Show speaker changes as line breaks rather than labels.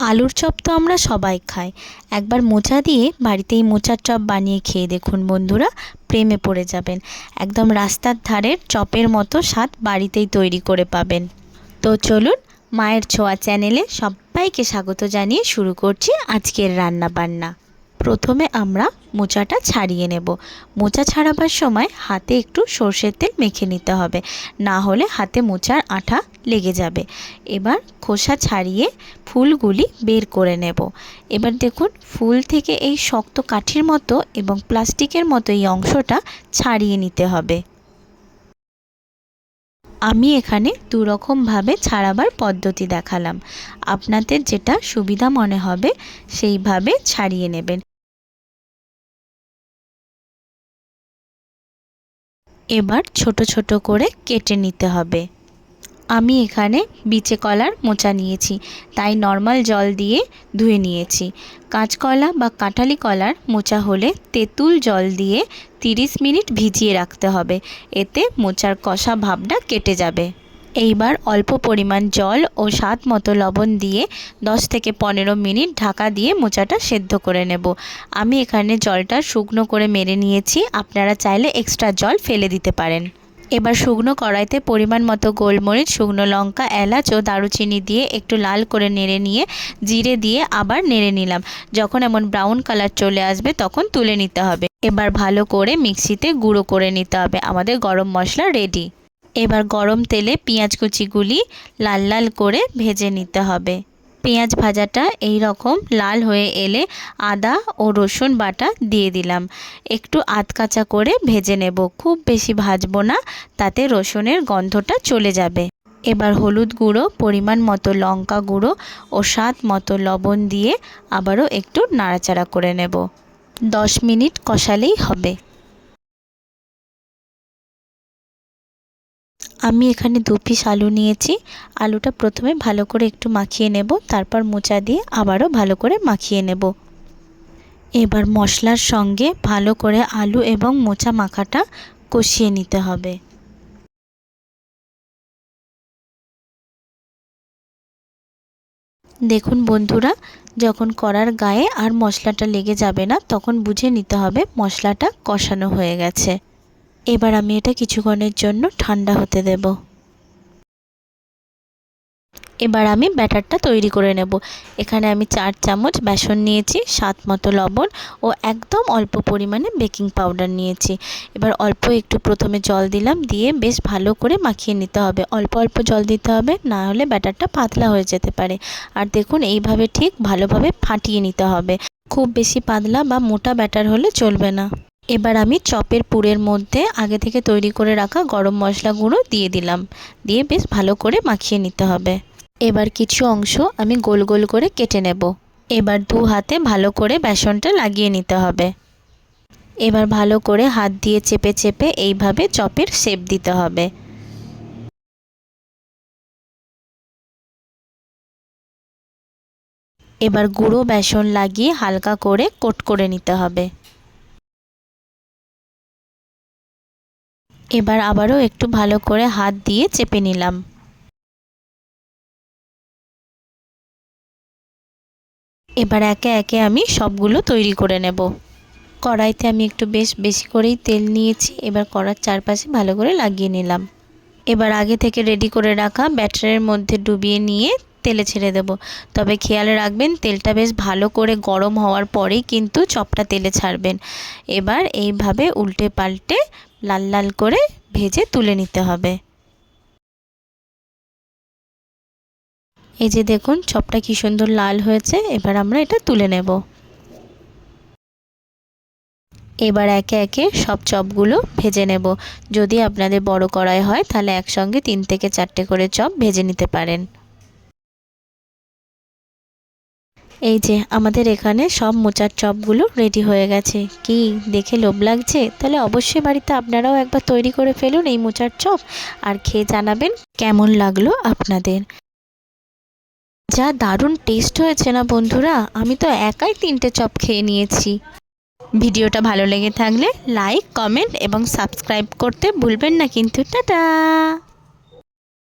আলুর চপ তো আমরা সবাই খাই। একবার মোচা দিয়ে বাড়িতেই মোচার চপ বানিয়ে খেয়ে দেখুন বন্ধুরা, প্রেমে পড়ে যাবেন। একদম রাস্তার ধারের চপের মতো স্বাদ বাড়িতেই তৈরি করে পাবেন। তো চলুন, মায়ের ছোঁয়া চ্যানেলে সবাইকে স্বাগত জানিয়ে শুরু করছি আজকের রান্না বান্না। প্রথমে আমরা মোচাটা ছাড়িয়ে নেব। মোচা ছাড়াবার সময় হাতে একটু সর্ষের তেল মেখে নিতে হবে, না হলে হাতে মোচার আঠা লেগে যাবে। এবার খোসা ছাড়িয়ে ফুলগুলি বের করে নেব। এবার দেখুন, ফুল থেকে এই শক্ত কাঠির মতো এবং প্লাস্টিকের মতো এই অংশটা ছাড়িয়ে নিতে হবে। আমি এখানে দুরকমভাবে ছাড়াবার পদ্ধতি দেখালাম, আপনাদের যেটা সুবিধা মনে হবে সেইভাবে ছাড়িয়ে নেবেন। এবার ছোট ছোট করে কেটে নিতে হবে। আমি এখানে বিচে কলার মোচা নিয়েছি, তাই নর্মাল জল দিয়ে ধুয়ে নিয়েছি। কাঁচকলা বা কাঁঠালি কলার মোচা হলে তেঁতুল জল দিয়ে 30 মিনিট ভিজিয়ে রাখতে হবে, এতে মোচার কষা ভাবটা কেটে যাবে। এইবার অল্প পরিমাণ জল ও স্বাদ মতো লবণ দিয়ে 10 থেকে 15 মিনিট ঢাকা দিয়ে মোচাটা সেদ্ধ করে নেব। আমি এখানে জলটা শুকনো করে মেরে নিয়েছি, আপনারা চাইলে এক্সট্রা জল ফেলে দিতে পারেন। এবার শুকনো কড়াইতে পরিমাণ মতো গোলমরিচ, শুকনো লঙ্কা, এলাচ ও দারুচিনি দিয়ে একটু লাল করে নেড়ে নিয়ে জিরে দিয়ে আবার নেড়ে নিলাম। যখন এমন ব্রাউন কালার চলে আসবে তখন তুলে নিতে হবে। এবার ভালো করে মিক্সিতে গুঁড়ো করে নিতে হবে। আমাদের গরম মশলা রেডি। এবার গরম তেলে পেঁয়াজ কুচিগুলি লাল লাল করে ভেজে নিতে হবে। পেঁয়াজ ভাজাটা এই রকম লাল হয়ে এলে আদা ও রসুন বাটা দিয়ে দিলাম। একটু আধকাচা করে ভেজে নেব, খুব বেশি ভাজবো না, তাতে রসুনের গন্ধটা চলে যাবে। এবার হলুদ গুঁড়ো, পরিমাণ মতো লঙ্কা গুঁড়ো ও স্বাদ মতো লবণ দিয়ে আবারও একটু নাড়াচাড়া করে নেব। 10 মিনিট কষালেই হবে। আমি এখানে 2 পিস আলু নিয়েছি। আলুটা প্রথমে ভালো করে একটু মাখিয়ে নেব, তারপর মোচা দিয়ে আবারও ভালো করে মাখিয়ে নেব। এবার মশলার সঙ্গে ভালো করে আলু এবং মোচা মাখাটা কষিয়ে নিতে হবে। দেখুন বন্ধুরা, যখন কড়ার গায়ে আর মশলাটা লেগে যাবে না তখন বুঝে নিতে হবে মশলাটা কষানো হয়ে গেছে। এবার আমি এটা কিছুক্ষণের জন্য ঠান্ডা হতে দেব। এবার আমি ব্যাটারটা তৈরি করে নেব। এখানে আমি 4 চামচ বেসন নিয়েছি, স্বাদ মতো লবণ ও একদম অল্প পরিমাণে বেকিং পাউডার নিয়েছি। এবার অল্প একটু প্রথমে জল দিলাম, দিয়ে বেশ ভালো করে মাখিয়ে নিতে হবে। অল্প অল্প জল দিতে হবে, না হলে ব্যাটারটা পাতলা হয়ে যেতে পারে। আর দেখুন, এইভাবে ঠিক ভালোভাবে ফাটিয়ে নিতে হবে। খুব বেশি পাতলা বা মোটা ব্যাটার হলে চলবে না। এবার আমি চপের পুরের মধ্যে আগে থেকে তৈরি করে রাখা গরম মশলা গুঁড়ো দিয়ে দিলাম, দিয়ে বেশ ভালো করে মাখিয়ে নিতে হবে। এবার কিছু অংশ আমি গোল গোল করে কেটে নেব। এবার 2 হাতে ভালো করে বেসনটা লাগিয়ে নিতে হবে। এবার ভালো করে হাত দিয়ে চেপে চেপে এইভাবে চপের শেপ দিতে হবে। এবার গুঁড়ো বেসন লাগিয়ে হালকা করে কোট করে নিতে হবে। এবার আবারও একটু ভালো করে হাত দিয়ে চেপে নিলাম। এবার একে একে আমি সবগুলো তৈরি করে নেব। কড়াইতে আমি একটু বেশি করেই তেল নিয়েছি। এবার কড়ার চারপাশে ভালো করে লাগিয়ে নিলাম। এবার আগে থেকে রেডি করে রাখা ব্যাটারের মধ্যে ডুবিয়ে নিয়ে তেলে ছেড়ে দেব। তবে খেয়াল রাখবেন, তেলটা বেশ ভালো করে গরম হওয়ার পরেই কিন্তু চপটা তেলে ছাড়বেন। এবার এইভাবে উল্টে পাল্টে লাল লাল করে ভেজে তুলে নিতে হবে। এই যে দেখুন, চপটা কি সুন্দর লাল হয়েছে। এবার আমরা এটা তুলে নেব। এবার একে একে সব চপগুলো ভেজে নেব। যদি আপনাদের বড় কড়াই হয় তাহলে একসঙ্গে 3 থেকে 4টে করে চপ ভেজে নিতে পারেন। এই যে আমাদের এখানে সব মোচার চপগুলো রেডি হয়ে গেছে। কি দেখে লোভ লাগছে? তাহলে অবশ্যই বাড়িতে আপনারাও একবার তৈরি করে ফেলুন এই মোচার চপ, আর খেয়ে জানাবেন কেমন লাগলো আপনাদের। যা দারুণ টেস্ট হয়েছে না বন্ধুরা, আমি তো একাই 3টে চপ খেয়ে নিয়েছি। ভিডিওটা ভালো লেগে থাকলে লাইক, কমেন্ট এবং সাবস্ক্রাইব করতে ভুলবেন না কিন্তু। টাটা।